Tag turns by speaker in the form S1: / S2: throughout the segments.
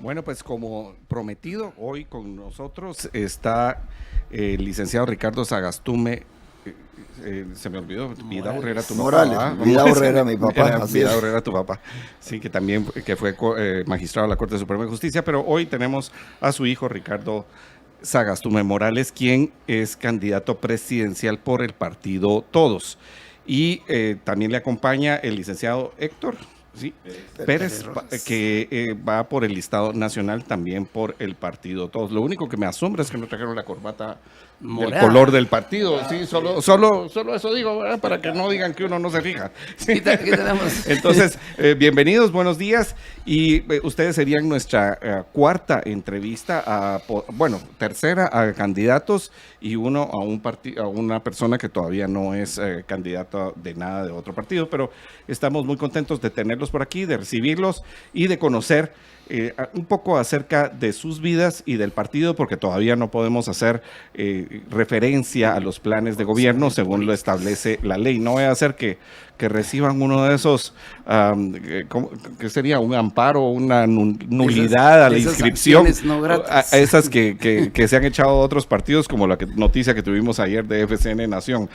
S1: Bueno, pues como prometido, hoy con nosotros está el licenciado Ricardo Sagastume. Se me olvidó, Vida Urrera, tu
S2: Morales,
S1: papá.
S2: Vida Urrera, mi papá.
S1: Era Vida Urrera, tu papá. Sí, que también que fue magistrado de la Corte Suprema de Justicia, pero hoy tenemos a su hijo Ricardo Sagastume Morales, quien es candidato presidencial por el partido Todos. Y también le acompaña el licenciado Héctor Pérez, que va por el listado nacional, también por el partido Todos. Lo único que me asombra es que no trajeron la corbata del color del partido. Sí, solo eso digo, ¿verdad? Para que no digan que uno no se fija.
S3: ¿Qué tenemos?
S1: Entonces, bienvenidos, buenos días. Y ustedes serían nuestra cuarta entrevista, tercera a candidatos y uno a una persona que todavía no es candidato de nada de otro partido, pero estamos muy contentos de tenerlos por aquí, de recibirlos y de conocer un poco acerca de sus vidas y del partido, porque todavía no podemos hacer referencia a los planes de gobierno según lo establece la ley. No voy a hacer que reciban uno de esos, que sería un amparo, una nulidad a la inscripción,
S3: no
S1: a esas que se han echado otros partidos, como la noticia que tuvimos ayer de FCN Nación.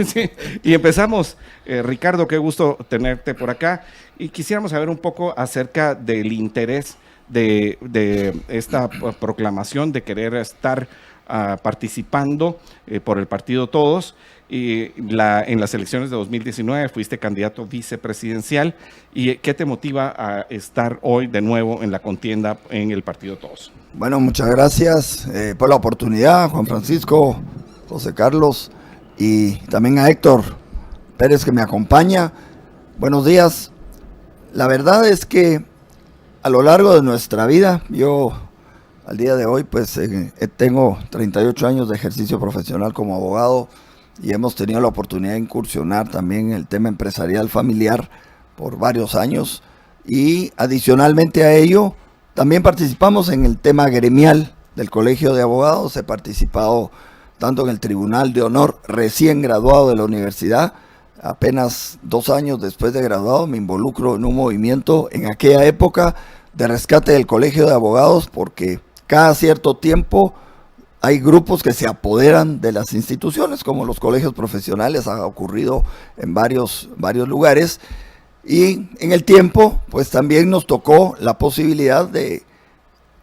S1: Sí. Y empezamos, Ricardo, qué gusto tenerte por acá, y quisiéramos saber un poco acerca del interés de esta proclamación de querer estar participando por el partido Todos. Y en las elecciones de 2019 fuiste candidato vicepresidencial. ¿Y qué te motiva a estar hoy de nuevo en la contienda en el partido Todos?
S2: Bueno, muchas gracias por la oportunidad, Juan Francisco, José Carlos, y también a Héctor Pérez, que me acompaña. Buenos días. La verdad es que a lo largo de nuestra vida, yo al día de hoy pues tengo 38 años de ejercicio profesional como abogado, y hemos tenido la oportunidad de incursionar también en el tema empresarial familiar por varios años, y adicionalmente a ello también participamos en el tema gremial del Colegio de Abogados. He participado tanto en el Tribunal de Honor, recién graduado de la universidad. Apenas 2 años después de graduado me involucro en un movimiento en aquella época de rescate del Colegio de Abogados, porque cada cierto tiempo hay grupos que se apoderan de las instituciones, como los colegios profesionales, ha ocurrido en varios lugares, y en el tiempo pues también nos tocó la posibilidad de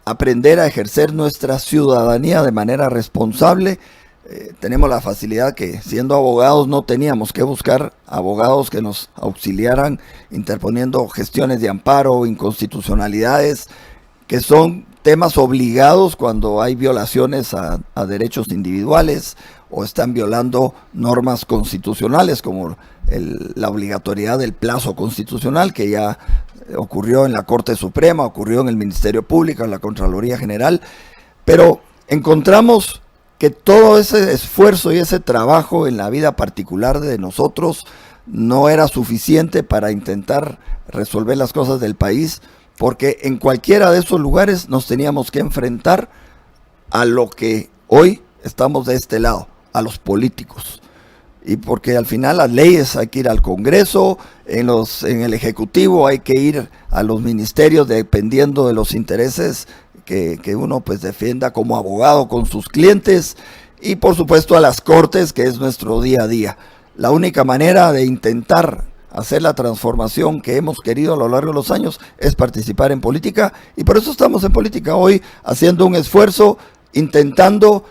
S2: aprender a ejercer nuestra ciudadanía de manera responsable. Tenemos la facilidad que, siendo abogados, no teníamos que buscar abogados que nos auxiliaran interponiendo gestiones de amparo, inconstitucionalidades, que son temas obligados cuando hay violaciones a derechos individuales o están violando normas constitucionales, como la obligatoriedad del plazo constitucional, que ya ocurrió en la Corte Suprema, ocurrió en el Ministerio Público, en la Contraloría General. Pero encontramos que todo ese esfuerzo y ese trabajo en la vida particular de nosotros no era suficiente para intentar resolver las cosas del país, porque en cualquiera de esos lugares nos teníamos que enfrentar a lo que hoy estamos de este lado, a los políticos. Y porque al final las leyes hay que ir al Congreso, en el Ejecutivo hay que ir a los ministerios dependiendo de los intereses que uno pues defienda como abogado con sus clientes, y por supuesto a las Cortes, que es nuestro día a día. La única manera de intentar hacer la transformación que hemos querido a lo largo de los años es participar en política, y por eso estamos en política hoy, haciendo un esfuerzo, intentando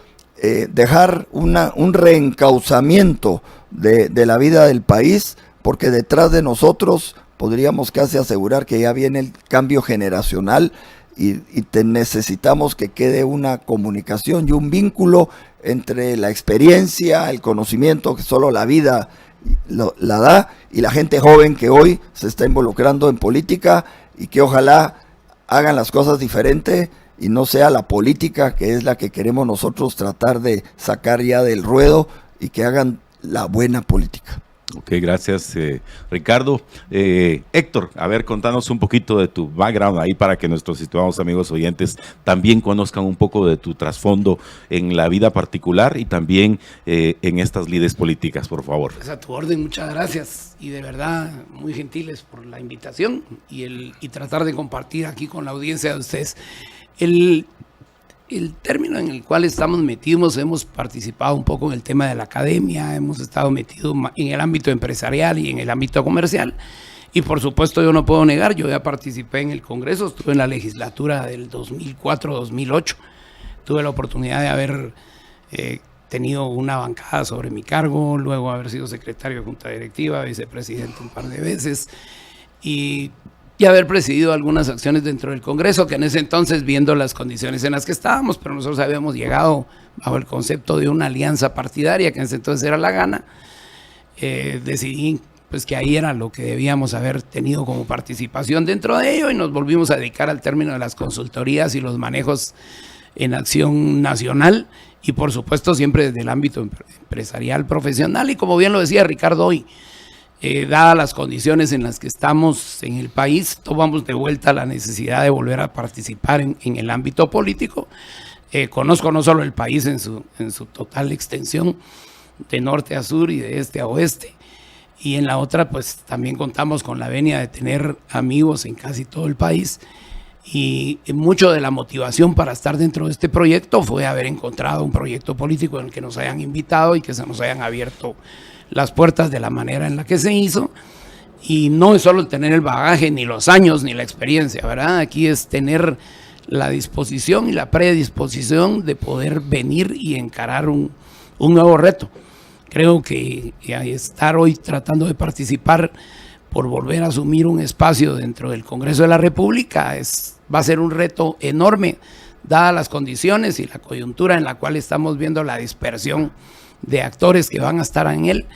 S2: dejar un reencauzamiento de la vida del país, porque detrás de nosotros podríamos casi asegurar que ya viene el cambio generacional, y necesitamos que quede una comunicación y un vínculo entre la experiencia, el conocimiento que solo la vida la da, y la gente joven que hoy se está involucrando en política, y que ojalá hagan las cosas diferente y no sea la política, que es la que queremos nosotros tratar de sacar ya del ruedo, y que hagan la buena política.
S3: Ok, gracias Ricardo. Héctor, a ver, contanos un poquito de tu background ahí para que nuestros estimados amigos oyentes también conozcan un poco de tu trasfondo en la vida particular y también en estas lides políticas, por favor.
S4: Pues a tu orden, muchas gracias y de verdad muy gentiles por la invitación y tratar de compartir aquí con la audiencia de ustedes. El término en el cual estamos metidos, hemos participado un poco en el tema de la academia, hemos estado metidos en el ámbito empresarial y en el ámbito comercial. Y por supuesto yo no puedo negar, yo ya participé en el Congreso, estuve en la legislatura del 2004-2008, tuve la oportunidad de haber tenido una bancada sobre mi cargo, luego haber sido secretario de Junta Directiva, vicepresidente un par de veces y haber presidido algunas acciones dentro del Congreso, que en ese entonces, viendo las condiciones en las que estábamos, pero nosotros habíamos llegado bajo el concepto de una alianza partidaria, que en ese entonces era la Gana, decidí pues que ahí era lo que debíamos haber tenido como participación dentro de ello y nos volvimos a dedicar al término de las consultorías y los manejos en acción nacional y por supuesto siempre desde el ámbito empresarial profesional y como bien lo decía Ricardo hoy, dadas las condiciones en las que estamos en el país, tomamos de vuelta la necesidad de volver a participar en el ámbito político. Conozco no solo el país en su total extensión, de norte a sur y de este a oeste, y en la otra pues también contamos con la venia de tener amigos en casi todo el país, y mucho de la motivación para estar dentro de este proyecto fue haber encontrado un proyecto político en el que nos hayan invitado y que se nos hayan abierto las puertas de la manera en la que se hizo, y no es solo tener el bagaje, ni los años, ni la experiencia, ¿verdad? Aquí es tener la disposición y la predisposición de poder venir y encarar un nuevo reto. Creo que estar hoy tratando de participar por volver a asumir un espacio dentro del Congreso de la República va a ser un reto enorme, dadas las condiciones y la coyuntura en la cual estamos viendo la dispersión de actores que van a estar en él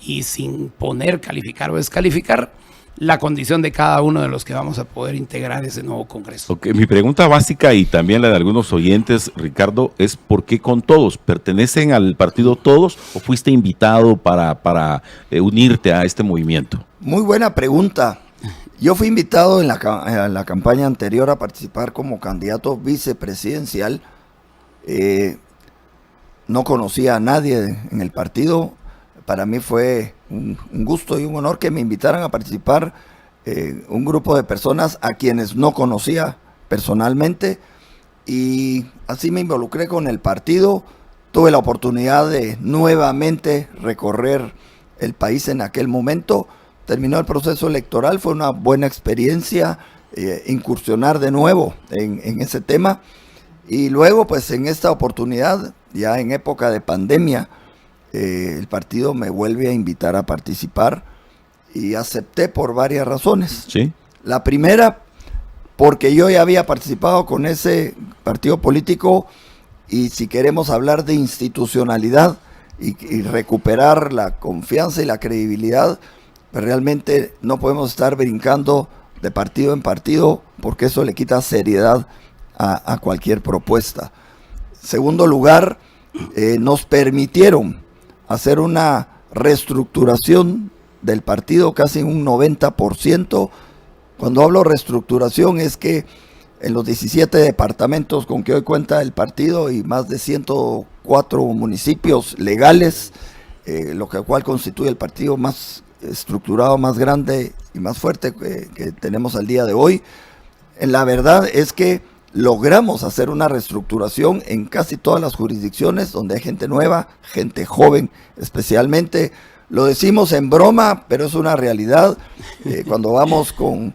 S4: y sin poner, calificar o descalificar la condición de cada uno de los que vamos a poder integrar ese nuevo Congreso.
S3: Okay, mi pregunta básica y también la de algunos oyentes, Ricardo, es ¿por qué con todos? ¿Pertenecen al partido todos o fuiste invitado para unirte a este movimiento?
S2: Muy buena pregunta. Yo fui invitado en la campaña anterior a participar como candidato vicepresidencial. No conocía a nadie en el partido. Para mí fue un gusto y un honor que me invitaran a participar un grupo de personas a quienes no conocía personalmente, y así me involucré con el partido. Tuve la oportunidad de nuevamente recorrer el país en aquel momento. Terminó el proceso electoral, fue una buena experiencia incursionar de nuevo en ese tema. Y luego, pues en esta oportunidad, ya en época de pandemia, el partido me vuelve a invitar a participar y acepté por varias razones.
S3: ¿Sí?
S2: La primera, porque yo ya había participado con ese partido político, y si queremos hablar de institucionalidad y recuperar la confianza y la credibilidad, pues realmente no podemos estar brincando de partido en partido, porque eso le quita seriedad a cualquier propuesta. Segundo lugar, nos permitieron hacer una reestructuración del partido casi un 90%. Cuando hablo reestructuración es que en los 17 departamentos con que hoy cuenta el partido y más de 104 municipios legales, lo cual constituye el partido más estructurado, más grande y más fuerte que tenemos al día de hoy. La verdad es que logramos hacer una reestructuración en casi todas las jurisdicciones donde hay gente nueva, gente joven especialmente. Lo decimos en broma, pero es una realidad. Cuando vamos con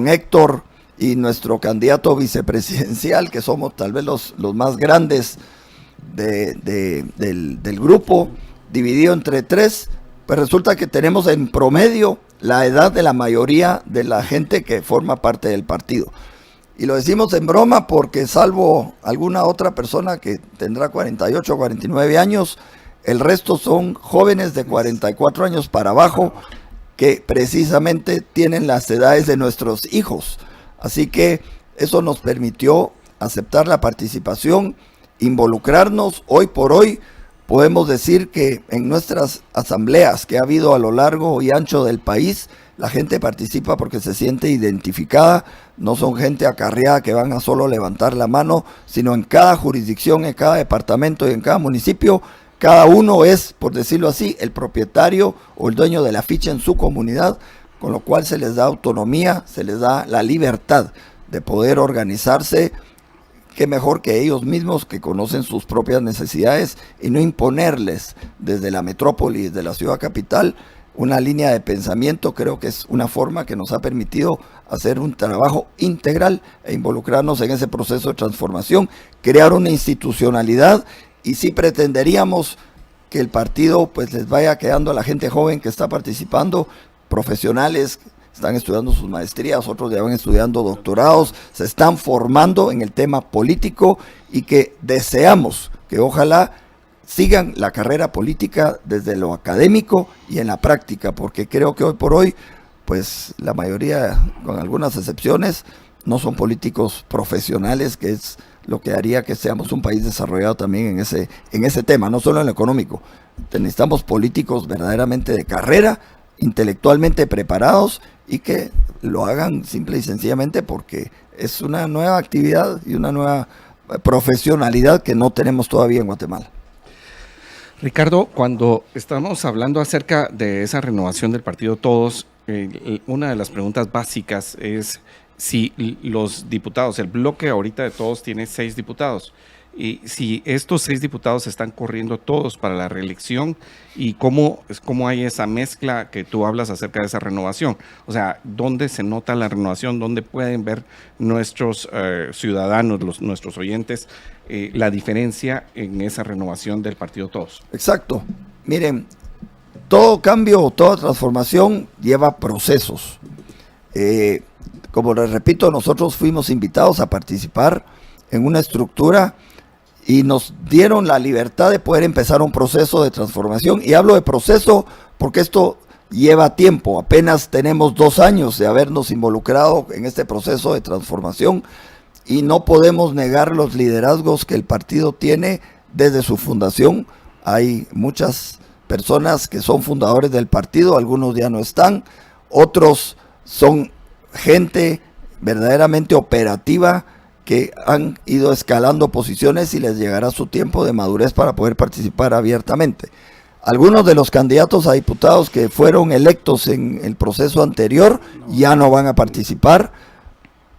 S2: Héctor y nuestro candidato vicepresidencial, que somos tal vez los más grandes del grupo, dividido entre tres, pues resulta que tenemos en promedio la edad de la mayoría de la gente que forma parte del partido. Y lo decimos en broma porque, salvo alguna otra persona que tendrá 48 o 49 años, el resto son jóvenes de 44 años para abajo que precisamente tienen las edades de nuestros hijos. Así que eso nos permitió aceptar la participación, involucrarnos. Hoy por hoy podemos decir que en nuestras asambleas que ha habido a lo largo y ancho del país, la gente participa porque se siente identificada, no son gente acarreada que van a solo levantar la mano, sino en cada jurisdicción, en cada departamento y en cada municipio, cada uno es, por decirlo así, el propietario o el dueño de la ficha en su comunidad, con lo cual se les da autonomía, se les da la libertad de poder organizarse. Qué mejor que ellos mismos, que conocen sus propias necesidades, y no imponerles desde la metrópoli, desde la ciudad capital, una línea de pensamiento. Creo que es una forma que nos ha permitido hacer un trabajo integral e involucrarnos en ese proceso de transformación, crear una institucionalidad, y sí pretenderíamos que el partido pues les vaya quedando a la gente joven que está participando, profesionales, están estudiando sus maestrías, otros ya van estudiando doctorados, se están formando en el tema político, y que deseamos que ojalá sigan la carrera política desde lo académico y en la práctica, porque creo que hoy por hoy, pues la mayoría, con algunas excepciones, no son políticos profesionales, que es lo que haría que seamos un país desarrollado también en ese tema, no solo en lo económico. Necesitamos políticos verdaderamente de carrera, intelectualmente preparados, y que lo hagan simple y sencillamente porque es una nueva actividad y una nueva profesionalidad que no tenemos todavía en Guatemala.
S1: Ricardo, cuando estamos hablando acerca de esa renovación del partido Todos, una de las preguntas básicas es si los diputados, el bloque ahorita de Todos tiene 6 diputados, y si estos 6 diputados están corriendo todos para la reelección, y cómo hay esa mezcla que tú hablas acerca de esa renovación. O sea, ¿dónde se nota la renovación? ¿Dónde pueden ver nuestros ciudadanos, nuestros oyentes, la diferencia en esa renovación del partido Todos?
S2: Exacto. Miren, todo cambio, toda transformación lleva procesos. Como les repito, nosotros fuimos invitados a participar en una estructura y nos dieron la libertad de poder empezar un proceso de transformación. Y hablo de proceso porque esto lleva tiempo. Apenas tenemos 2 años de habernos involucrado en este proceso de transformación, y no podemos negar los liderazgos que el partido tiene desde su fundación. Hay muchas personas que son fundadores del partido, algunos ya no están, otros son gente verdaderamente operativa que han ido escalando posiciones, y les llegará su tiempo de madurez para poder participar abiertamente. Algunos de los candidatos a diputados que fueron electos en el proceso anterior ya no van a participar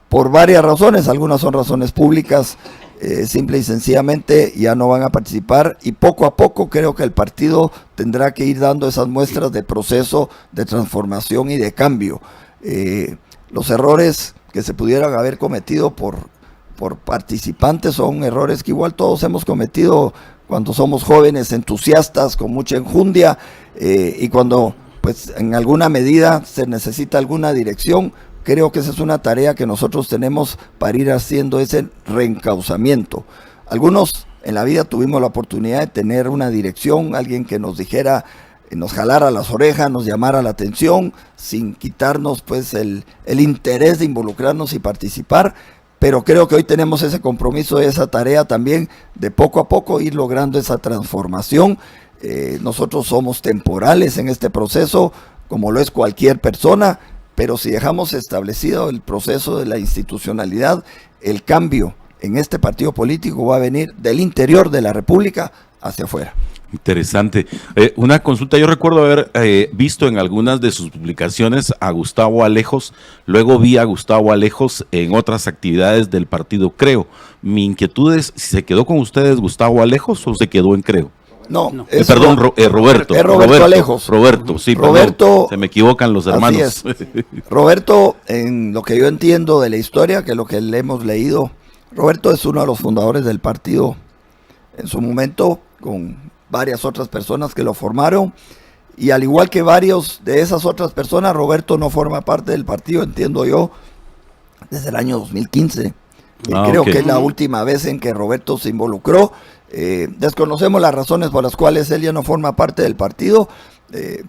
S2: por varias razones. Algunas son razones públicas, simple y sencillamente ya no van a participar, y poco a poco creo que el partido tendrá que ir dando esas muestras de proceso de transformación y de cambio. Los errores que se pudieran haber cometido por participantes son errores que igual todos hemos cometido cuando somos jóvenes, entusiastas, con mucha enjundia, y cuando pues en alguna medida se necesita alguna dirección. Creo que esa es una tarea que nosotros tenemos para ir haciendo ese reencauzamiento. Algunos en la vida tuvimos la oportunidad de tener una dirección, alguien que nos dijera, nos jalara las orejas, nos llamara la atención, sin quitarnos pues el interés de involucrarnos y participar. Pero creo que hoy tenemos ese compromiso, esa tarea también de poco a poco ir logrando esa transformación. Nosotros somos temporales en este proceso, como lo es cualquier persona, pero si dejamos establecido el proceso de la institucionalidad, el cambio en este partido político va a venir del interior de la República hacia afuera.
S3: Interesante. Una consulta, yo recuerdo haber visto en algunas de sus publicaciones a Gustavo Alejos, luego vi a Gustavo Alejos en otras actividades del partido Creo. Mi inquietud es si se quedó con ustedes Gustavo Alejos o se quedó en Creo.
S2: No,
S3: perdón, Roberto.
S2: Es Roberto Alejos.
S3: Roberto, sí,
S2: Roberto,
S3: perdón, se me equivocan los hermanos.
S2: Roberto, en lo que yo entiendo de la historia, que es lo que le hemos leído, Roberto es uno de los fundadores del partido en su momento, con varias otras personas que lo formaron, y al igual que varios de esas otras personas, Roberto no forma parte del partido, entiendo yo, desde el año 2015. Creo que es la última vez en que Roberto se involucró. Desconocemos las razones por las cuales él ya no forma parte del partido.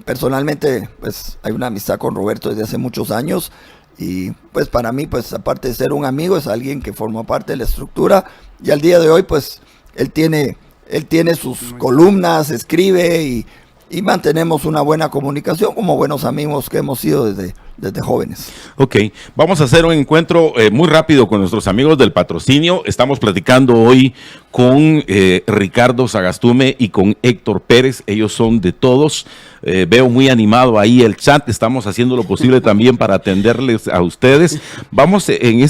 S2: Personalmente, pues hay una amistad con Roberto desde hace muchos años, y pues para mí, pues aparte de ser un amigo, es alguien que formó parte de la estructura, y al día de hoy, pues él tiene Él tiene sus columnas, escribe y mantenemos una buena comunicación como buenos amigos que hemos sido desde jóvenes.
S3: Ok, vamos a hacer un encuentro muy rápido con nuestros amigos del patrocinio. Estamos platicando hoy con Ricardo Sagastume y con Héctor Pérez. Ellos son de todos. Veo muy animado ahí el chat. Estamos haciendo lo posible también para atenderles a ustedes. Vamos en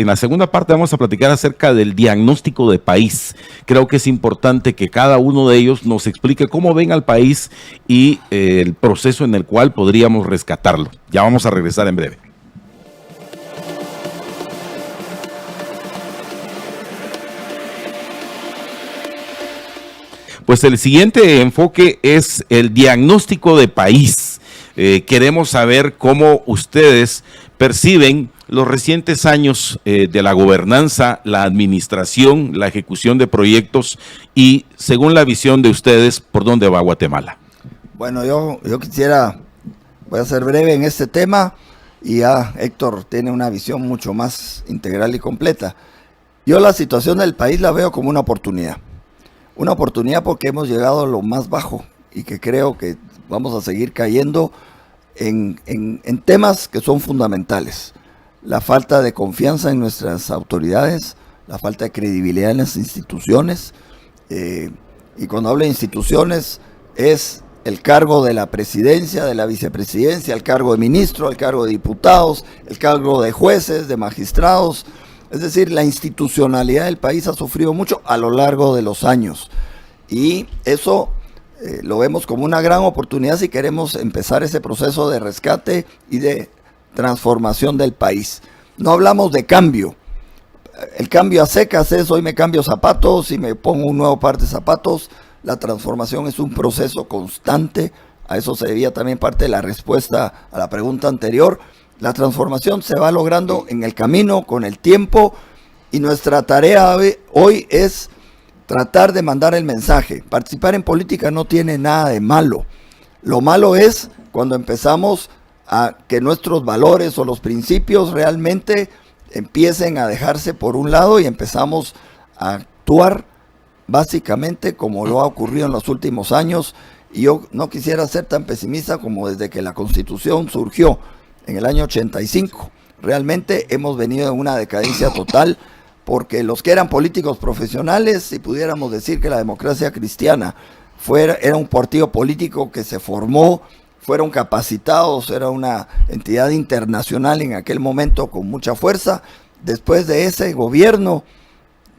S3: la segunda parte vamos a platicar acerca del diagnóstico de país. Creo que es importante que cada uno de ellos nos explique cómo ven al país y el proceso en el cual podríamos rescatarlo. Ya vamos a regresar en breve. Pues el siguiente enfoque es el diagnóstico de país. Queremos saber cómo ustedes perciben los recientes años de la gobernanza, la administración, la ejecución de proyectos y, según la visión de ustedes, ¿por dónde va Guatemala?
S2: Bueno, yo voy a ser breve en este tema y ya Héctor tiene una visión mucho más integral y completa. Yo la situación del país la veo como una oportunidad porque hemos llegado a lo más bajo y que creo que vamos a seguir cayendo en temas que son fundamentales. La falta de confianza en nuestras autoridades, la falta de credibilidad en las instituciones, y cuando hablo de instituciones es el cargo de la presidencia, de la vicepresidencia, el cargo de ministro, el cargo de diputados, el cargo de jueces, de magistrados. Es decir, la institucionalidad del país ha sufrido mucho a lo largo de los años y eso lo vemos como una gran oportunidad si queremos empezar ese proceso de rescate y de transformación del país. No hablamos de cambio. El cambio a secas es hoy me cambio zapatos y me pongo un nuevo par de zapatos. La transformación es un proceso constante. A eso se debía también parte de la respuesta a la pregunta anterior. La transformación se va logrando en el camino, con el tiempo, y nuestra tarea hoy es tratar de mandar el mensaje. Participar en política no tiene nada de malo. Lo malo es cuando empezamos a que nuestros valores o los principios realmente empiecen a dejarse por un lado y empezamos a actuar básicamente como lo ha ocurrido en los últimos años. Y yo no quisiera ser tan pesimista como desde que la Constitución surgió en el año 85. Realmente hemos venido en una decadencia total porque los que eran políticos profesionales, si pudiéramos decir que la democracia cristiana era un partido político que se formó, fueron capacitados, era una entidad internacional en aquel momento con mucha fuerza. Después de ese gobierno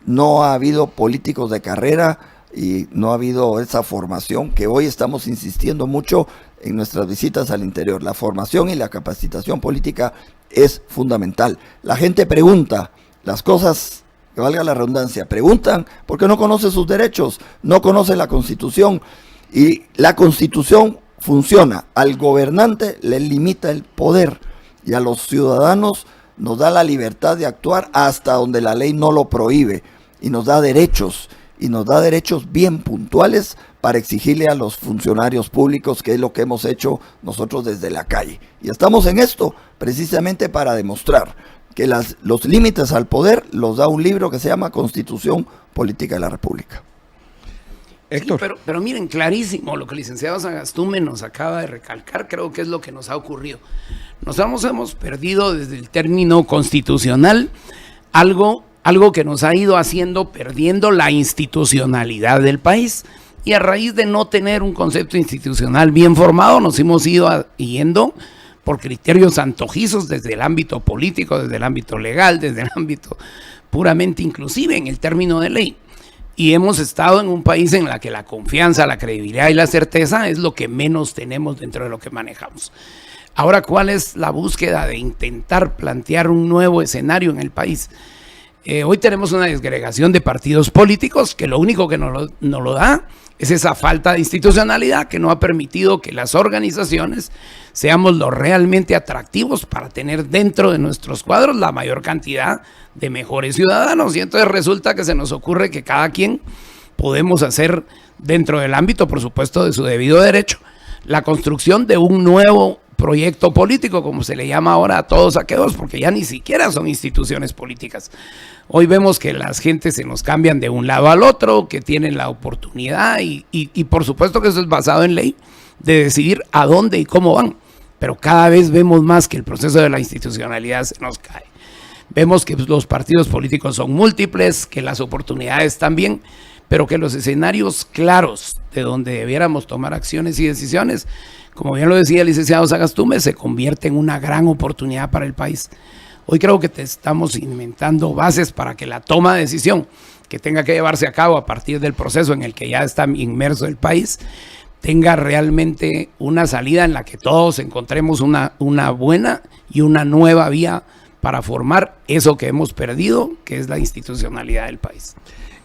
S2: no ha habido políticos de carrera y no ha habido esa formación que hoy estamos insistiendo mucho en nuestras visitas al interior. La formación y la capacitación política es fundamental. La gente pregunta las cosas, que valga la redundancia, preguntan porque no conoce sus derechos, no conoce la Constitución, y la Constitución funciona. Al gobernante le limita el poder y a los ciudadanos nos da la libertad de actuar hasta donde la ley no lo prohíbe, y nos da derechos bien puntuales para exigirle a los funcionarios públicos, que es lo que hemos hecho nosotros desde la calle. Y estamos en esto precisamente para demostrar que los límites al poder los da un libro que se llama Constitución Política de la República.
S4: Héctor. Sí, pero miren, clarísimo lo que el licenciado Sagastume nos acaba de recalcar, creo que es lo que nos ha ocurrido. Hemos perdido desde el término constitucional algo que nos ha ido perdiendo la institucionalidad del país, y a raíz de no tener un concepto institucional bien formado, nos hemos ido yendo por criterios antojizos desde el ámbito político, desde el ámbito legal, desde el ámbito puramente inclusive en el término de ley. Y hemos estado en un país en el que la confianza, la credibilidad y la certeza es lo que menos tenemos dentro de lo que manejamos. Ahora, ¿cuál es la búsqueda de intentar plantear un nuevo escenario en el país? Hoy tenemos una desagregación de partidos políticos que lo único que nos lo da es esa falta de institucionalidad que no ha permitido que las organizaciones seamos lo realmente atractivos para tener dentro de nuestros cuadros la mayor cantidad de mejores ciudadanos. Y entonces resulta que se nos ocurre que cada quien podemos hacer, dentro del ámbito, por supuesto, de su debido derecho, la construcción de un nuevo proyecto político, como se le llama ahora a todos aquellos, porque ya ni siquiera son instituciones políticas. Hoy vemos que las gentes se nos cambian de un lado al otro, que tienen la oportunidad y por supuesto que eso es basado en ley, de decidir a dónde y cómo van. Pero cada vez vemos más que el proceso de la institucionalidad se nos cae. Vemos que los partidos políticos son múltiples, que las oportunidades también, pero que los escenarios claros de donde debiéramos tomar acciones y decisiones, como bien lo decía el licenciado Sagastume, se convierte en una gran oportunidad para el país. Hoy creo que estamos inventando bases para que la toma de decisión que tenga que llevarse a cabo a partir del proceso en el que ya está inmerso el país, tenga realmente una salida en la que todos encontremos una buena y una nueva vía para formar eso que hemos perdido, que es la institucionalidad del país.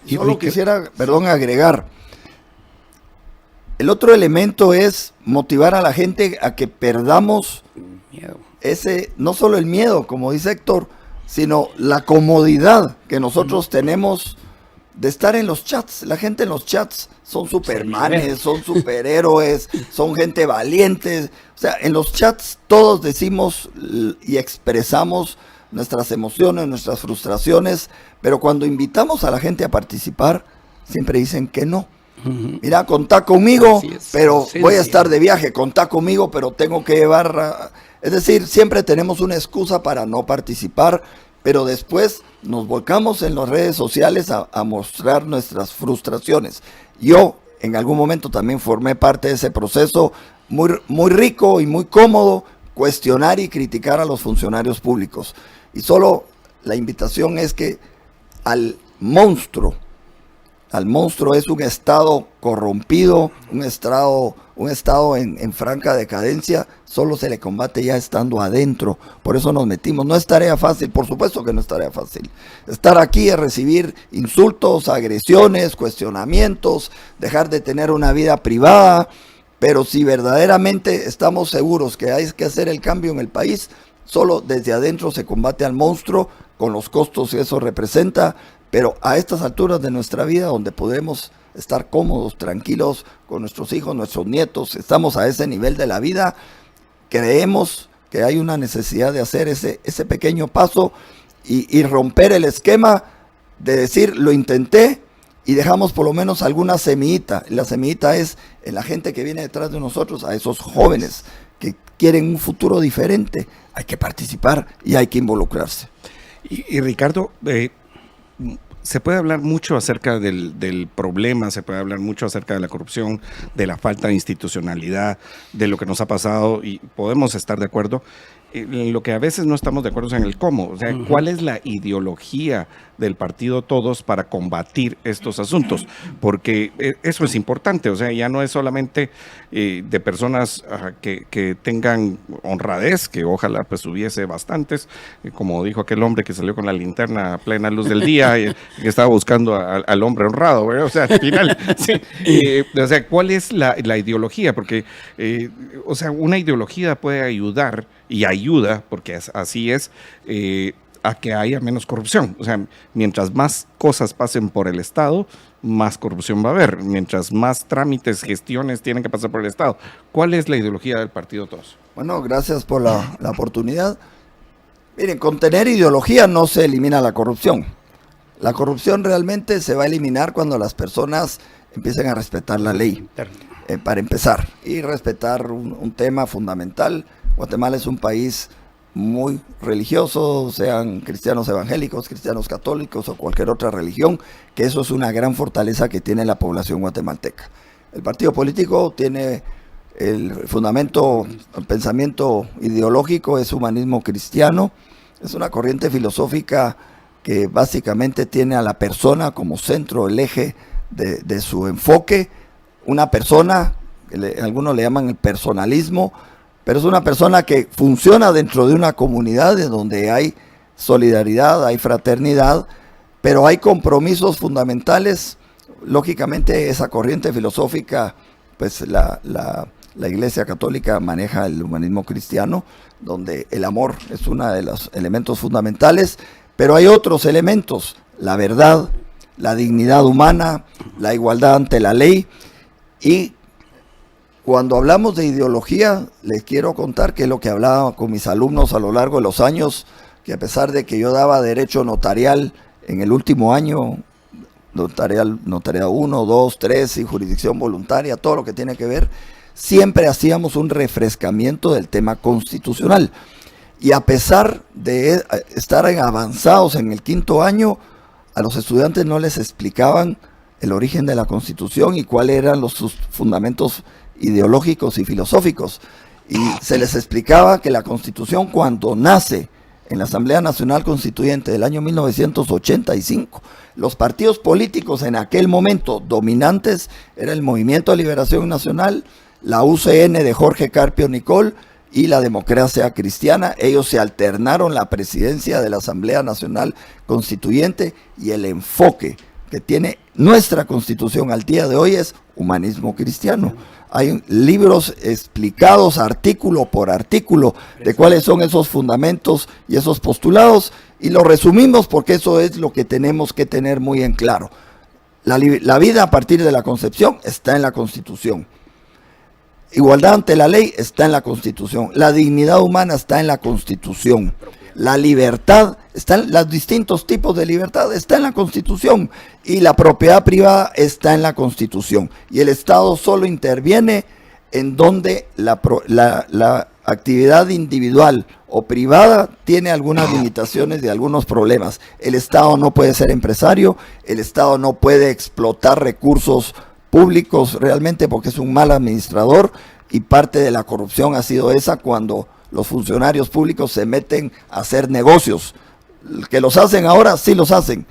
S2: Y solo quisiera, agregar, el otro elemento es motivar a la gente a que perdamos
S4: Miedo.
S2: no solo el miedo, como dice Héctor, sino la comodidad que nosotros tenemos de estar en los chats. La gente en los chats son supermanes, son superhéroes, son gente valiente. O sea, en los chats todos decimos y expresamos nuestras emociones, nuestras frustraciones, pero cuando invitamos a la gente a participar, siempre dicen que no. Mira, contá conmigo, pero voy a estar de viaje, contá conmigo, pero tengo que llevar... Es decir, siempre tenemos una excusa para no participar, pero después nos volcamos en las redes sociales a mostrar nuestras frustraciones. Yo en algún momento también formé parte de ese proceso muy rico y muy cómodo, cuestionar y criticar a los funcionarios públicos. Y solo la invitación es que al monstruo es un estado corrompido, un estado en franca decadencia, solo se le combate ya estando adentro. Por eso nos metimos. No es tarea fácil, por supuesto que no es tarea fácil. Estar aquí es recibir insultos, agresiones, cuestionamientos, dejar de tener una vida privada, pero si verdaderamente estamos seguros que hay que hacer el cambio en el país, solo desde adentro se combate al monstruo con los costos que eso representa. Pero a estas alturas de nuestra vida, donde podemos estar cómodos, tranquilos con nuestros hijos, nuestros nietos, estamos a ese nivel de la vida, creemos que hay una necesidad de hacer ese pequeño paso y romper el esquema de decir, lo intenté y dejamos por lo menos alguna semillita. La semillita es en la gente que viene detrás de nosotros, a esos jóvenes que quieren un futuro diferente. Hay que participar y hay que involucrarse.
S1: Y Ricardo, se puede hablar mucho acerca del problema, se puede hablar mucho acerca de la corrupción, de la falta de institucionalidad, de lo que nos ha pasado, y podemos estar de acuerdo. Lo que a veces no estamos de acuerdo es en el cómo, o sea, ¿cuál es la ideología del partido Todos para combatir estos asuntos? Porque eso es importante, o sea, ya no es solamente de personas que tengan honradez, que ojalá pues hubiese bastantes, como dijo aquel hombre que salió con la linterna a plena luz del día, que estaba buscando al hombre honrado, ¿verdad? O sea, al final, sí, o sea, ¿cuál es la ideología? Porque, o sea, una ideología puede ayudar, y ayuda, porque así es, a que haya menos corrupción. O sea, mientras más cosas pasen por el Estado, más corrupción va a haber. Mientras más trámites, gestiones tienen que pasar por el Estado. ¿Cuál es la ideología del partido Todos?
S2: Bueno, gracias por la oportunidad. Miren, con tener ideología no se elimina la corrupción. La corrupción realmente se va a eliminar cuando las personas empiecen a respetar la ley, para empezar, y respetar un tema fundamental. Guatemala es un país muy religioso, sean cristianos evangélicos, cristianos católicos o cualquier otra religión, que eso es una gran fortaleza que tiene la población guatemalteca. El partido político tiene el fundamento, el pensamiento ideológico es humanismo cristiano, es una corriente filosófica que básicamente tiene a la persona como centro, el eje de su enfoque, una persona, algunos le llaman el personalismo, pero es una persona que funciona dentro de una comunidad en donde hay solidaridad, hay fraternidad, pero hay compromisos fundamentales. Lógicamente esa corriente filosófica, pues la Iglesia Católica maneja el humanismo cristiano, donde el amor es uno de los elementos fundamentales, pero hay otros elementos, la verdad, la dignidad humana, la igualdad ante la ley y cuando hablamos de ideología, les quiero contar que es lo que hablaba con mis alumnos a lo largo de los años, que a pesar de que yo daba derecho notarial en el último año, notarial 1, 2, 3 y jurisdicción voluntaria, todo lo que tiene que ver, siempre hacíamos un refrescamiento del tema constitucional. Y a pesar de estar avanzados en el 5º año, a los estudiantes no les explicaban el origen de la Constitución y cuáles eran sus fundamentos ideológicos y filosóficos. Y se les explicaba que la Constitución, cuando nace en la Asamblea Nacional Constituyente del año 1985, los partidos políticos en aquel momento dominantes era el Movimiento de Liberación Nacional, la UCN de Jorge Carpio Nicol y la Democracia Cristiana. Ellos se alternaron la presidencia de la Asamblea Nacional Constituyente, y el enfoque que tiene nuestra Constitución al día de hoy es humanismo cristiano. Hay libros explicados artículo por artículo de cuáles son esos fundamentos y esos postulados, y lo resumimos porque eso es lo que tenemos que tener muy en claro. La vida a partir de la concepción está en la Constitución. Igualdad ante la ley está en la Constitución. La dignidad humana está en la Constitución. La libertad, están los distintos tipos de libertad, está en la Constitución. Y la propiedad privada está en la Constitución. Y el Estado solo interviene en donde la actividad individual o privada tiene algunas limitaciones y algunos problemas. El Estado no puede ser empresario, el Estado no puede explotar recursos públicos realmente porque es un mal administrador, y parte de la corrupción ha sido esa, cuando los funcionarios públicos se meten a hacer negocios. Que los hacen ahora, sí los hacen,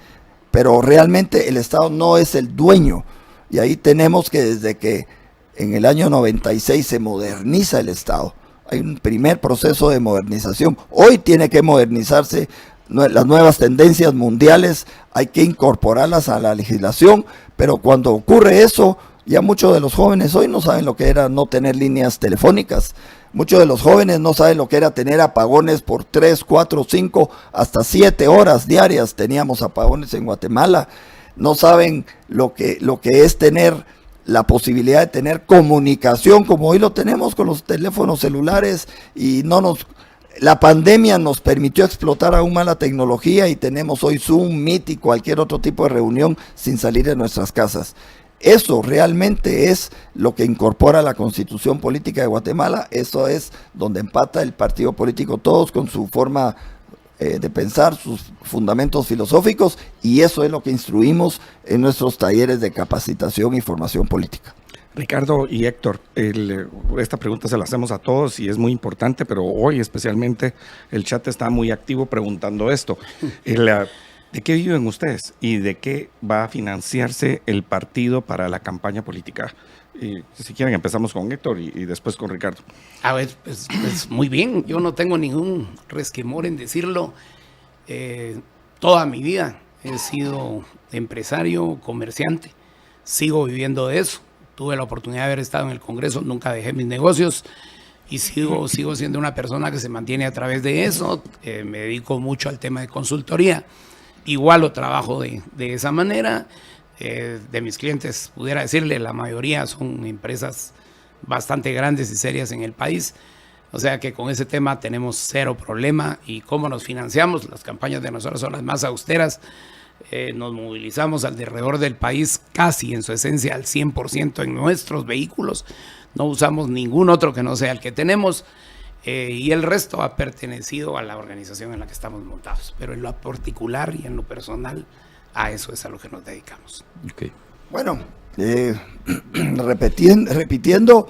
S2: pero realmente el Estado no es el dueño. Y ahí tenemos que desde que en el año 96 se moderniza el Estado. Hay un primer proceso de modernización. Hoy tiene que modernizarse. Las nuevas tendencias mundiales hay que incorporarlas a la legislación, pero cuando ocurre eso, ya muchos de los jóvenes hoy no saben lo que era no tener líneas telefónicas. Muchos de los jóvenes no saben lo que era tener apagones por 3, 4, 5, hasta 7 horas diarias. Teníamos apagones en Guatemala. No saben lo que es tener la posibilidad de tener comunicación como hoy lo tenemos con los teléfonos celulares, y la pandemia nos permitió explotar aún más la tecnología, y tenemos hoy Zoom, Meet y cualquier otro tipo de reunión sin salir de nuestras casas. Eso realmente es lo que incorpora la Constitución Política de Guatemala. Eso es donde empata el partido político todos con su forma de pensar, sus fundamentos filosóficos, y eso es lo que instruimos en nuestros talleres de capacitación y formación política.
S1: Ricardo y Héctor, esta pregunta se la hacemos a todos y es muy importante, pero hoy especialmente el chat está muy activo preguntando esto. ¿De qué viven ustedes y de qué va a financiarse el partido para la campaña política? Y si quieren empezamos con Héctor y después con Ricardo.
S4: A ver, pues muy bien, yo no tengo ningún resquemor en decirlo. Toda mi vida he sido empresario, comerciante, sigo viviendo de eso. Tuve la oportunidad de haber estado en el Congreso, nunca dejé mis negocios y sigo siendo una persona que se mantiene a través de eso. Me dedico mucho al tema de consultoría. Igual lo trabajo de esa manera. De mis clientes, pudiera decirle, la mayoría son empresas bastante grandes y serias en el país. O sea que con ese tema tenemos cero problema. ¿Y cómo nos financiamos? Las campañas de nosotros son las más austeras. Nos movilizamos alrededor del país casi en su esencia al 100% en nuestros vehículos. No usamos ningún otro que no sea el que tenemos. Y el resto ha pertenecido a la organización en la que estamos montados. Pero en lo particular y en lo personal, a eso es a lo que nos dedicamos.
S3: Okay.
S2: Bueno, repitiendo,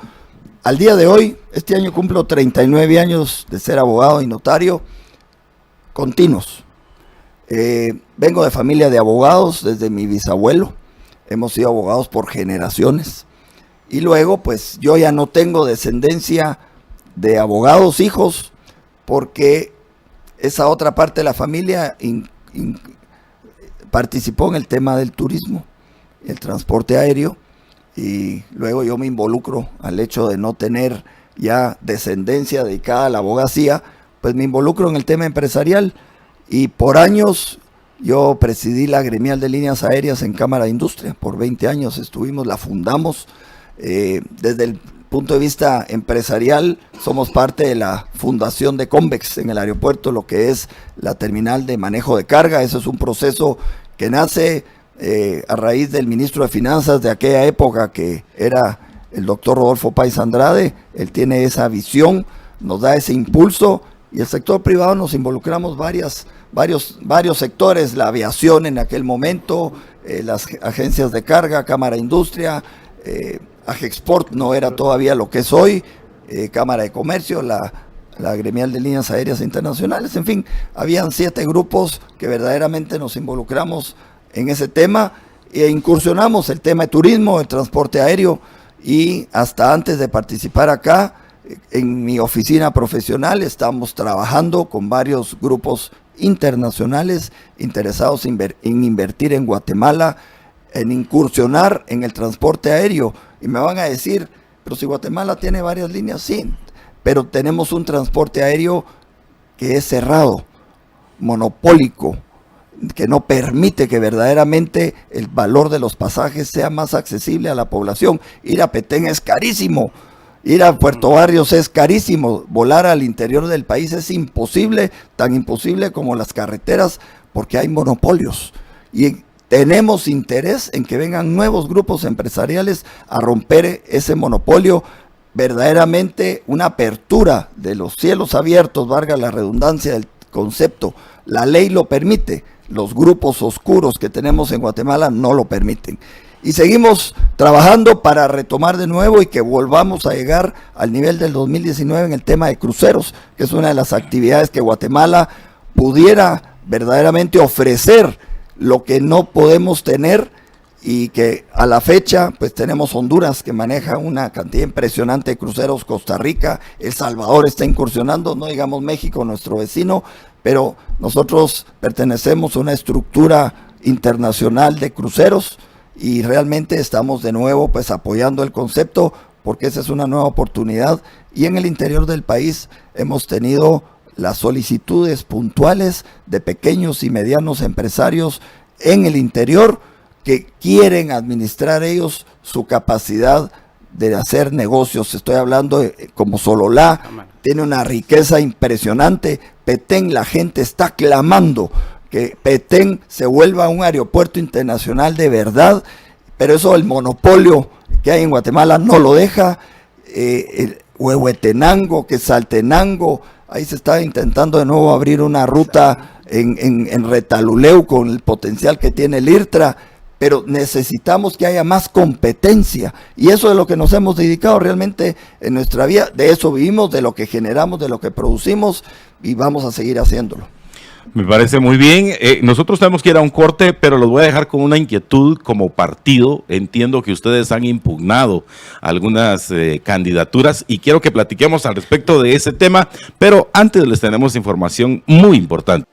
S2: al día de hoy, este año cumplo 39 años de ser abogado y notario continuos. Vengo de familia de abogados desde mi bisabuelo. Hemos sido abogados por generaciones. Y luego, pues yo ya no tengo descendencia de abogados hijos, porque esa otra parte de la familia participó en el tema del turismo, el transporte aéreo, y luego yo me involucro al hecho de no tener ya descendencia dedicada a la abogacía, pues me involucro en el tema empresarial, y por años yo presidí la gremial de líneas aéreas en Cámara de Industria. Por 20 años estuvimos, la fundamos desde punto de vista empresarial, somos parte de la fundación de Convex en el aeropuerto, lo que es la terminal de manejo de carga. Eso es un proceso que nace a raíz del ministro de Finanzas de aquella época, que era el doctor Rodolfo Páez Andrade. Él tiene esa visión, nos da ese impulso, y el sector privado nos involucramos varios sectores, la aviación en aquel momento, las agencias de carga, Cámara de Industria, Agexport no era todavía lo que es hoy, Cámara de Comercio, la Gremial de Líneas Aéreas Internacionales, en fin, habían 7 grupos que verdaderamente nos involucramos en ese tema e incursionamos el tema de turismo, el transporte aéreo, y hasta antes de participar acá, en mi oficina profesional estamos trabajando con varios grupos internacionales interesados en invertir en Guatemala, en incursionar en el transporte aéreo. Y me van a decir, pero si Guatemala tiene varias líneas, sí, pero tenemos un transporte aéreo que es cerrado, monopólico, que no permite que verdaderamente el valor de los pasajes sea más accesible a la población. Ir a Petén es carísimo, ir a Puerto Barrios es carísimo, volar al interior del país es imposible, tan imposible como las carreteras, porque hay monopolios. Y tenemos interés en que vengan nuevos grupos empresariales a romper ese monopolio, verdaderamente una apertura de los cielos abiertos, valga la redundancia del concepto. La ley lo permite, los grupos oscuros que tenemos en Guatemala no lo permiten. Y seguimos trabajando para retomar de nuevo y que volvamos a llegar al nivel del 2019 en el tema de cruceros, que es una de las actividades que Guatemala pudiera verdaderamente ofrecer, lo que no podemos tener, y que a la fecha pues tenemos Honduras, que maneja una cantidad impresionante de cruceros, Costa Rica, El Salvador está incursionando, no digamos México, nuestro vecino, pero nosotros pertenecemos a una estructura internacional de cruceros y realmente estamos de nuevo pues apoyando el concepto, porque esa es una nueva oportunidad. Y en el interior del país hemos tenido las solicitudes puntuales de pequeños y medianos empresarios en el interior que quieren administrar ellos su capacidad de hacer negocios. Estoy hablando como Sololá, tiene una riqueza impresionante. Petén, la gente está clamando que Petén se vuelva un aeropuerto internacional de verdad, pero eso el monopolio que hay en Guatemala no lo deja. Huehuetenango, Quetzaltenango, ahí se está intentando de nuevo abrir una ruta en Retaluleu con el potencial que tiene el IRTRA, pero necesitamos que haya más competencia, y eso es lo que nos hemos dedicado realmente en nuestra vida. De eso vivimos, de lo que generamos, de lo que producimos, y vamos a seguir haciéndolo.
S3: Me parece muy bien. Nosotros tenemos que ir a un corte, pero los voy a dejar con una inquietud como partido. Entiendo que ustedes han impugnado algunas candidaturas y quiero que platiquemos al respecto de ese tema, pero antes les tenemos información muy importante.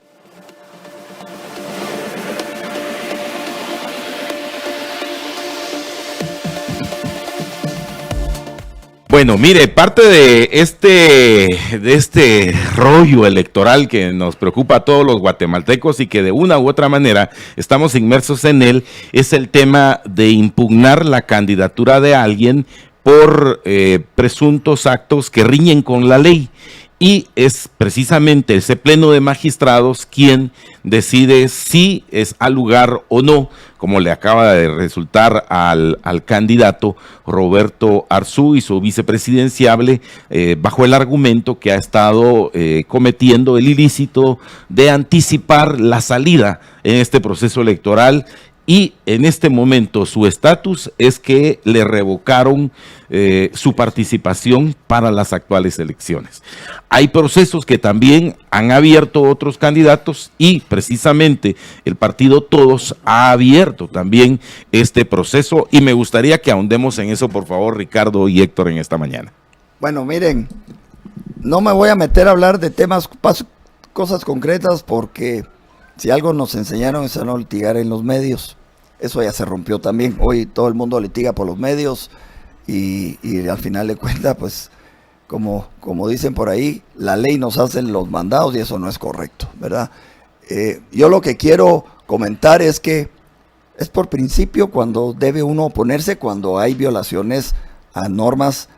S3: Bueno, mire, parte de este rollo electoral que nos preocupa a todos los guatemaltecos y que de una u otra manera estamos inmersos en él, es el tema de impugnar la candidatura de alguien por presuntos actos que riñen con la ley. Y es precisamente ese pleno de magistrados quien decide si es al lugar o no, como le acaba de resultar al candidato Roberto Arzú y su vicepresidenciable, bajo el argumento que ha estado cometiendo el ilícito de anticipar la salida en este proceso electoral. Y en este momento su estatus es que le revocaron su participación para las actuales elecciones. Hay procesos que también han abierto otros candidatos y precisamente el partido Todos ha abierto también este proceso y me gustaría que ahondemos en eso, por favor, Ricardo y Héctor, en esta mañana.
S2: Bueno, miren, no me voy a meter a hablar de temas, cosas concretas, porque si algo nos enseñaron es a no litigar en los medios. Eso ya se rompió también. Hoy todo el mundo litiga por los medios y al final de cuentas, pues, como dicen por ahí, la ley nos hace los mandados y eso no es correcto, ¿verdad? Yo lo que quiero comentar es que es por principio cuando debe uno oponerse, cuando hay violaciones a normas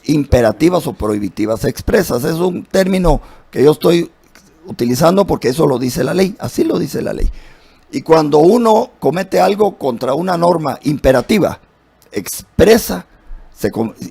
S2: imperativas o prohibitivas expresas. Es un término que yo estoy utilizando porque eso lo dice la ley, así lo dice la ley. Y cuando uno comete algo contra una norma imperativa, expresa,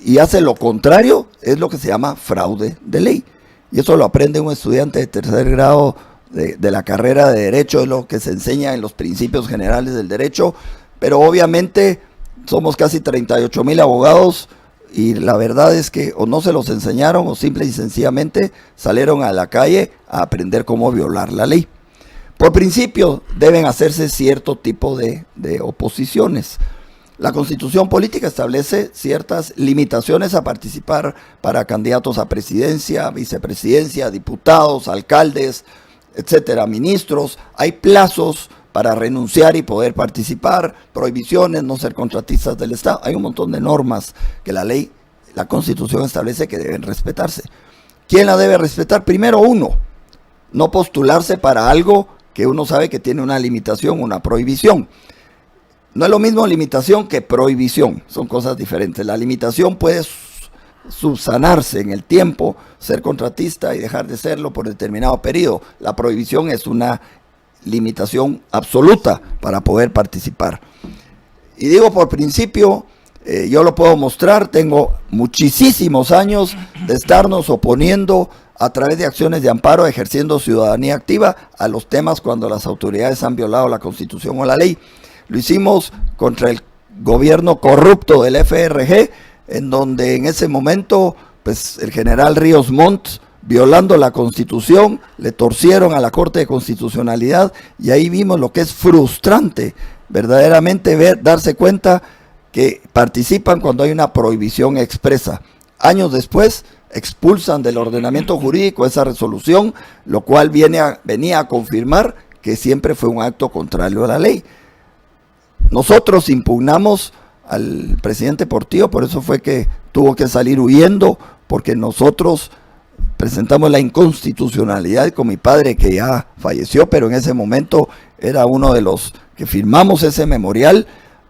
S2: y hace lo contrario, es lo que se llama fraude de ley. Y eso lo aprende un estudiante de tercer grado de la carrera de Derecho, es lo que se enseña en los principios generales del derecho, pero obviamente somos casi 38,000 abogados y la verdad es que o no se los enseñaron o simple y sencillamente salieron a la calle a aprender cómo violar la ley. Por principio deben hacerse cierto tipo de oposiciones. La Constitución política establece ciertas limitaciones a participar para candidatos a presidencia, vicepresidencia, diputados, alcaldes, etcétera, ministros. Hay plazos para renunciar y poder participar, prohibiciones, no ser contratistas del Estado. Hay un montón de normas que la Constitución establece que deben respetarse. ¿Quién la debe respetar? Primero uno, no postularse para algo que uno sabe que tiene una limitación, una prohibición. No es lo mismo limitación que prohibición, son cosas diferentes. La limitación puede subsanarse en el tiempo, ser contratista y dejar de serlo por determinado periodo. La prohibición es una limitación absoluta para poder participar. Y digo por principio, yo lo puedo mostrar, tengo muchísimos años de estarnos oponiendo a través de acciones de amparo, ejerciendo ciudadanía activa a los temas cuando las autoridades han violado la Constitución o la ley. Lo hicimos contra el gobierno corrupto del FRG, en donde en ese momento pues, el general Ríos Montt, violando la Constitución, le torcieron a la Corte de Constitucionalidad y ahí vimos lo que es frustrante, verdaderamente darse cuenta que participan cuando hay una prohibición expresa. Años después expulsan del ordenamiento jurídico esa resolución, lo cual venía a confirmar que siempre fue un acto contrario a la ley. Nosotros impugnamos al presidente Portillo, por eso fue que tuvo que salir huyendo, porque nosotros presentamos la inconstitucionalidad con mi padre, que ya falleció, pero en ese momento era uno de los que firmamos ese memorial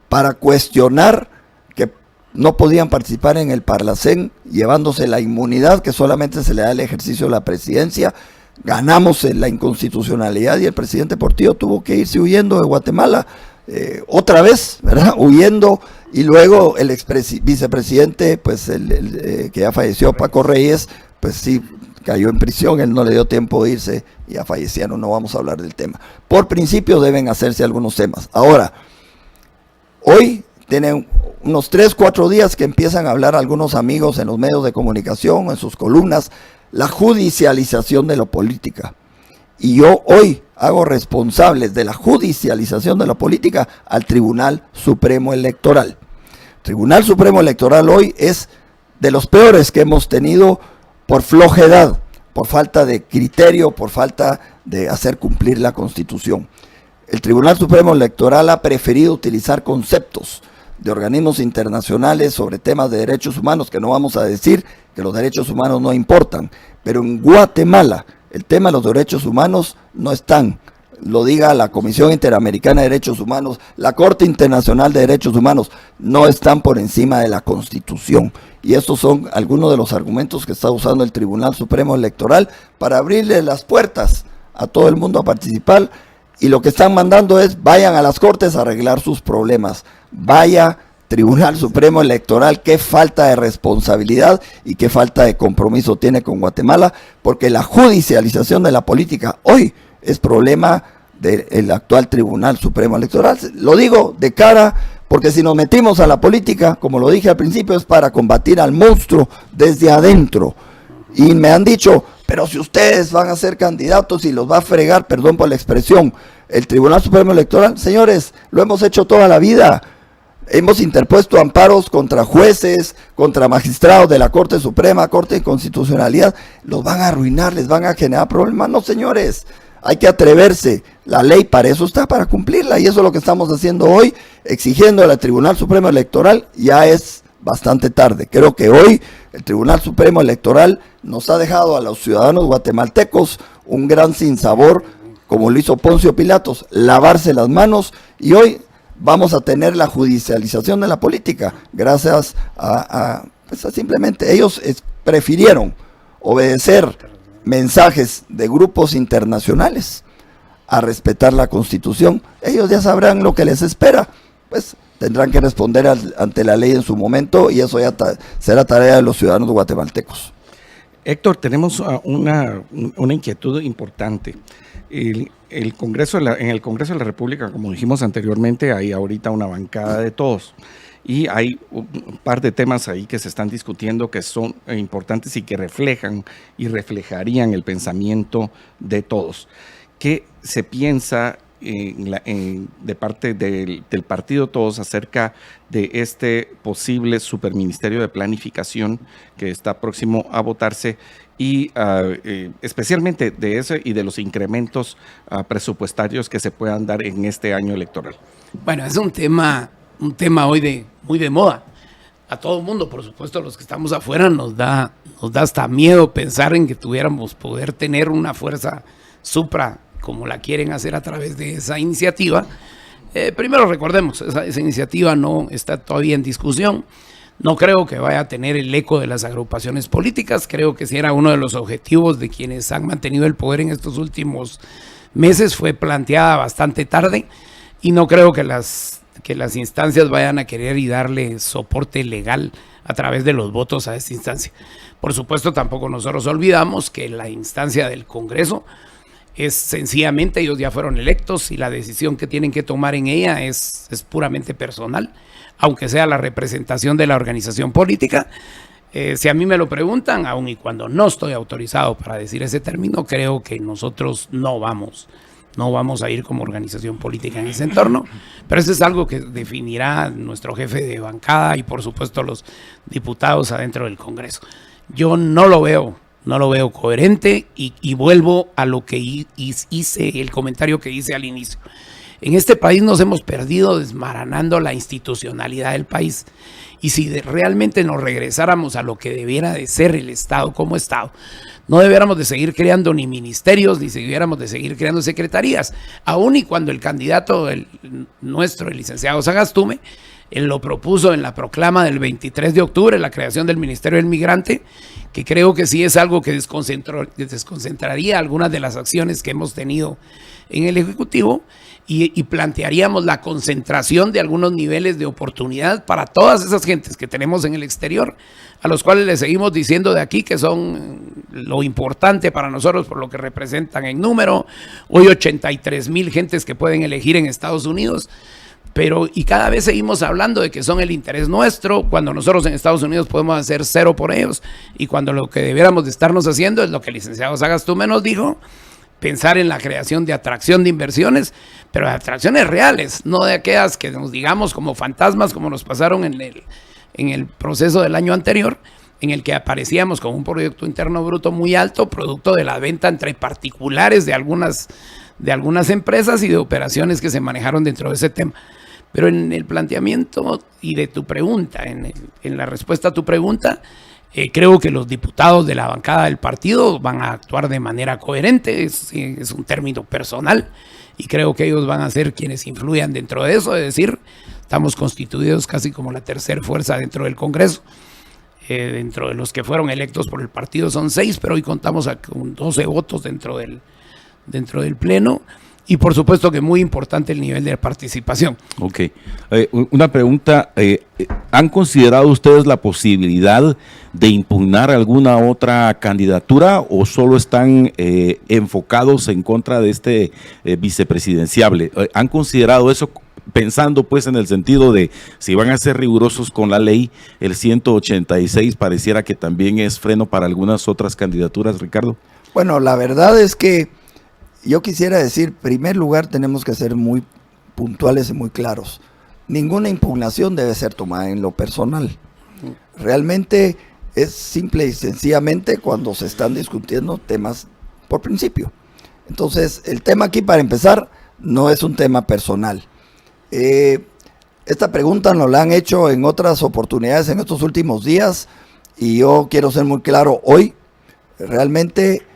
S2: para cuestionar que no podían participar en el Parlacén, llevándose la inmunidad que solamente se le da al ejercicio de la presidencia. Ganamos en la inconstitucionalidad y el presidente Portillo tuvo que irse huyendo de Guatemala, otra vez, ¿verdad? Huyendo, y luego el vicepresidente, pues que ya falleció, Paco Reyes, pues sí, cayó en prisión, él no le dio tiempo de irse, y ya fallecieron, no vamos a hablar del tema. Por principio deben hacerse algunos temas. Ahora, hoy tienen unos 3, 4 días que empiezan a hablar algunos amigos en los medios de comunicación, en sus columnas, la judicialización de la política. Y yo hoy hago responsables de la judicialización de la política al Tribunal Supremo Electoral. El Tribunal Supremo Electoral hoy es de los peores que hemos tenido por flojedad, por falta de criterio, por falta de hacer cumplir la Constitución. El Tribunal Supremo Electoral ha preferido utilizar conceptos de organismos internacionales sobre temas de derechos humanos, que no vamos a decir que los derechos humanos no importan, pero en Guatemala el tema de los derechos humanos no están, lo diga la Comisión Interamericana de Derechos Humanos, la Corte Internacional de Derechos Humanos, no están por encima de la Constitución. Y estos son algunos de los argumentos que está usando el Tribunal Supremo Electoral para abrirle las puertas a todo el mundo a participar, y lo que están mandando es: vayan a las cortes a arreglar sus problemas. Vaya Tribunal Supremo Electoral, qué falta de responsabilidad y qué falta de compromiso tiene con Guatemala, porque la judicialización de la política hoy es problema del actual Tribunal Supremo Electoral. Lo digo de cara, porque si nos metimos a la política, como lo dije al principio, es para combatir al monstruo desde adentro. Y me han dicho: pero si ustedes van a ser candidatos y los va a fregar, perdón por la expresión, el Tribunal Supremo Electoral. Señores, lo hemos hecho toda la vida. Hemos interpuesto amparos contra jueces, contra magistrados de la Corte Suprema, Corte de Constitucionalidad. Los van a arruinar, les van a generar problemas. No, señores, hay que atreverse. La ley para eso está, para cumplirla. Y eso es lo que estamos haciendo hoy, exigiendo al Tribunal Supremo Electoral. Ya es bastante tarde. Creo que hoy el Tribunal Supremo Electoral nos ha dejado a los ciudadanos guatemaltecos un gran sinsabor, como lo hizo Poncio Pilatos, lavarse las manos, y hoy vamos a tener la judicialización de la política, gracias a Pues simplemente ellos prefirieron obedecer mensajes de grupos internacionales a respetar la Constitución. Ellos ya sabrán lo que les espera, pues tendrán que responder ante la ley en su momento, y eso ya será tarea de los ciudadanos guatemaltecos.
S1: Héctor, tenemos una inquietud importante. En el Congreso de la República, como dijimos anteriormente, hay ahorita una bancada de todos. Y hay un par de temas ahí que se están discutiendo que son importantes y que reflejan y reflejarían el pensamiento de todos. ¿Qué se piensa de parte del partido Todos acerca de este posible superministerio de planificación que está próximo a votarse, y especialmente de eso y de los incrementos presupuestarios que se puedan dar en este año electoral?
S4: Bueno, es un tema hoy muy de moda. A todo el mundo, por supuesto, los que estamos afuera, nos da hasta miedo pensar en que tuviéramos poder tener una fuerza supra como la quieren hacer a través de esa iniciativa. Primero recordemos, esa iniciativa no está todavía en discusión. No creo que vaya a tener el eco de las agrupaciones políticas. Creo que si era uno de los objetivos de quienes han mantenido el poder en estos últimos meses, fue planteada bastante tarde, y no creo que las instancias vayan a querer y darle soporte legal a través de los votos a esta instancia. Por supuesto, tampoco nosotros olvidamos que la instancia del Congreso es sencillamente, ellos ya fueron electos y la decisión que tienen que tomar en ella es puramente personal, aunque sea la representación de la organización política. Si a mí me lo preguntan, aun y cuando no estoy autorizado para decir ese término, creo que nosotros no vamos a ir como organización política en ese entorno, pero eso es algo que definirá nuestro jefe de bancada y por supuesto los diputados adentro del Congreso. Yo no lo veo coherente, y vuelvo a lo que hice, el comentario que hice al inicio. En este país nos hemos perdido desmaranando la institucionalidad del país, y si realmente nos regresáramos a lo que debiera de ser el Estado como Estado, no debiéramos de seguir creando ni ministerios, ni debiéramos de seguir creando secretarías, aun y cuando el candidato nuestro, el licenciado Sagastume, él lo propuso en la proclama del 23 de octubre, la creación del Ministerio del Migrante, que creo que sí es algo que desconcentraría algunas de las acciones que hemos tenido en el Ejecutivo, y plantearíamos la concentración de algunos niveles de oportunidad para todas esas gentes que tenemos en el exterior, a los cuales les seguimos diciendo de aquí que son lo importante para nosotros por lo que representan en número. Hoy 83,000 gentes que pueden elegir en Estados Unidos, y cada vez seguimos hablando de que son el interés nuestro, cuando nosotros en Estados Unidos podemos hacer cero por ellos, y cuando lo que debiéramos de estarnos haciendo es lo que el licenciado Sagastume nos dijo: pensar en la creación de atracción de inversiones, pero de atracciones reales, no de aquellas que nos digamos como fantasmas, como nos pasaron en el proceso del año anterior, en el que aparecíamos con un Producto Interno Bruto muy alto, producto de la venta entre particulares de algunas empresas y de operaciones que se manejaron dentro de ese tema. Pero en el planteamiento y de tu pregunta, en la respuesta a tu pregunta, creo que los diputados de la bancada del partido van a actuar de manera coherente, es un término personal, y creo que ellos van a ser quienes influyan dentro de eso, es decir, estamos constituidos casi como la tercera fuerza dentro del Congreso. Dentro de los que fueron electos por el partido son 6, pero hoy contamos con 12 votos dentro del Pleno. Y por supuesto que muy importante el nivel de participación. Ok.
S3: Una pregunta. ¿Han considerado ustedes la posibilidad de impugnar alguna otra candidatura o solo están enfocados en contra de este vicepresidenciable? ¿Han considerado eso pensando pues en el sentido de si van a ser rigurosos con la ley, el 186 pareciera que también es freno para algunas otras candidaturas, Ricardo?
S2: Bueno, la verdad es que yo quisiera decir, en primer lugar, tenemos que ser muy puntuales y muy claros. Ninguna impugnación debe ser tomada en lo personal. Realmente es simple y sencillamente cuando se están discutiendo temas por principio. Entonces, el tema aquí, para empezar, no es un tema personal. Esta pregunta nos la han hecho en otras oportunidades en estos últimos días, y yo quiero ser muy claro hoy. Realmente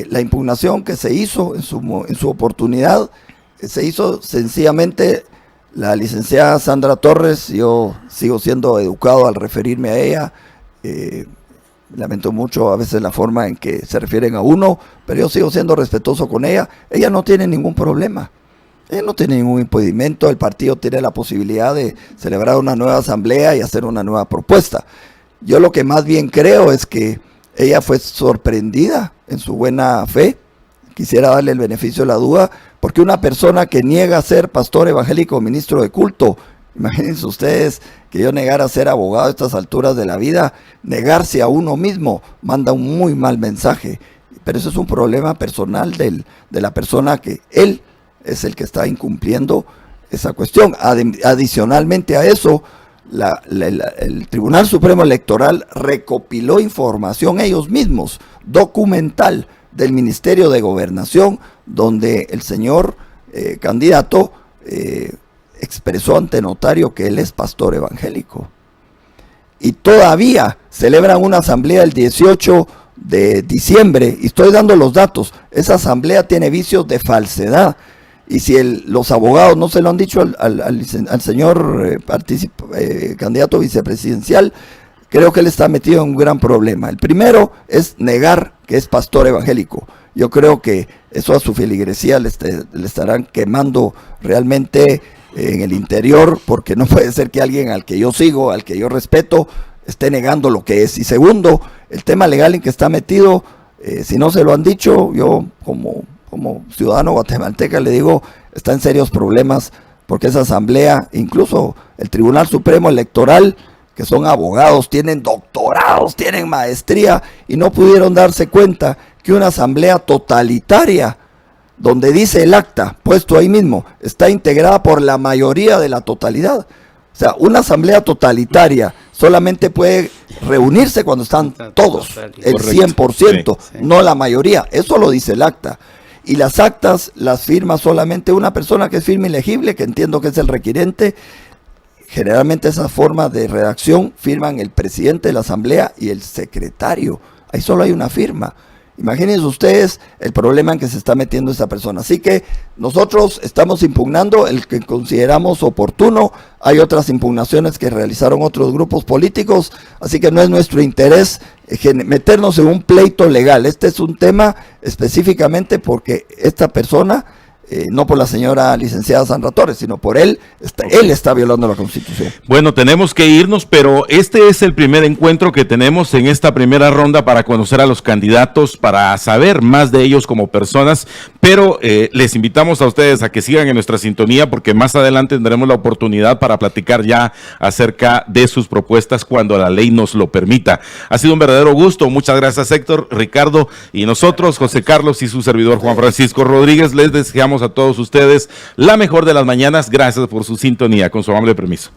S2: la impugnación que se hizo en su oportunidad, se hizo sencillamente la licenciada Sandra Torres. Yo sigo siendo educado al referirme a ella, Lamento mucho a veces la forma en que se refieren a uno, pero yo sigo siendo respetuoso con ella. Ella no tiene ningún problema. Ella no tiene ningún impedimento. El partido tiene la posibilidad de celebrar una nueva asamblea y hacer una nueva propuesta. Yo lo que más bien creo es que ella fue sorprendida en su buena fe. Quisiera darle el beneficio de la duda, porque una persona que niega ser pastor evangélico o ministro de culto, imagínense ustedes que yo negara a ser abogado a estas alturas de la vida, negarse a uno mismo, manda un muy mal mensaje. Pero eso es un problema personal de la persona, que él es el que está incumpliendo esa cuestión. Adicionalmente a eso, el Tribunal Supremo Electoral recopiló información ellos mismos, documental, del Ministerio de Gobernación, donde el señor candidato expresó ante notario que él es pastor evangélico. Y todavía celebran una asamblea el 18 de diciembre, y estoy dando los datos. Esa asamblea tiene vicios de falsedad, y si los abogados no se lo han dicho al señor candidato vicepresidencial, creo que él está metido en un gran problema. El primero es negar que es pastor evangélico. Yo creo que eso a su feligresía le estarán quemando realmente en el interior, porque no puede ser que alguien al que yo sigo, al que yo respeto, esté negando lo que es. Y segundo, el tema legal en que está metido, si no se lo han dicho, yo como ciudadano guatemalteca le digo, está en serios problemas, porque esa asamblea, incluso el Tribunal Supremo Electoral, que son abogados, tienen doctorados, tienen maestría, y no pudieron darse cuenta que una asamblea totalitaria, donde dice el acta, puesto ahí mismo, está integrada por la mayoría de la totalidad. O sea, una asamblea totalitaria solamente puede reunirse cuando están todos, el 100%, no la mayoría. Eso lo dice el acta. Y las actas las firma solamente una persona que es firme y legible, que entiendo que es el requirente. Generalmente esa forma de redacción firman el presidente de la asamblea y el secretario. Ahí solo hay una firma. Imagínense ustedes el problema en que se está metiendo esa persona. Así que nosotros estamos impugnando el que consideramos oportuno. Hay otras impugnaciones que realizaron otros grupos políticos, así que no es nuestro interés meternos en un pleito legal. Este es un tema específicamente porque esta persona, no por la señora licenciada Sandra Torres, sino por él está violando la Constitución.
S3: Bueno, tenemos que irnos, pero este es el primer encuentro que tenemos en esta primera ronda para conocer a los candidatos, para saber más de ellos como personas, pero les invitamos a ustedes a que sigan en nuestra sintonía, porque más adelante tendremos la oportunidad para platicar ya acerca de sus propuestas cuando la ley nos lo permita. Ha sido un verdadero gusto. Muchas gracias, Héctor, Ricardo, y nosotros, José Carlos y su servidor Juan Francisco Rodríguez, les deseamos a todos ustedes la mejor de las mañanas. Gracias por su sintonía. Con su amable permiso.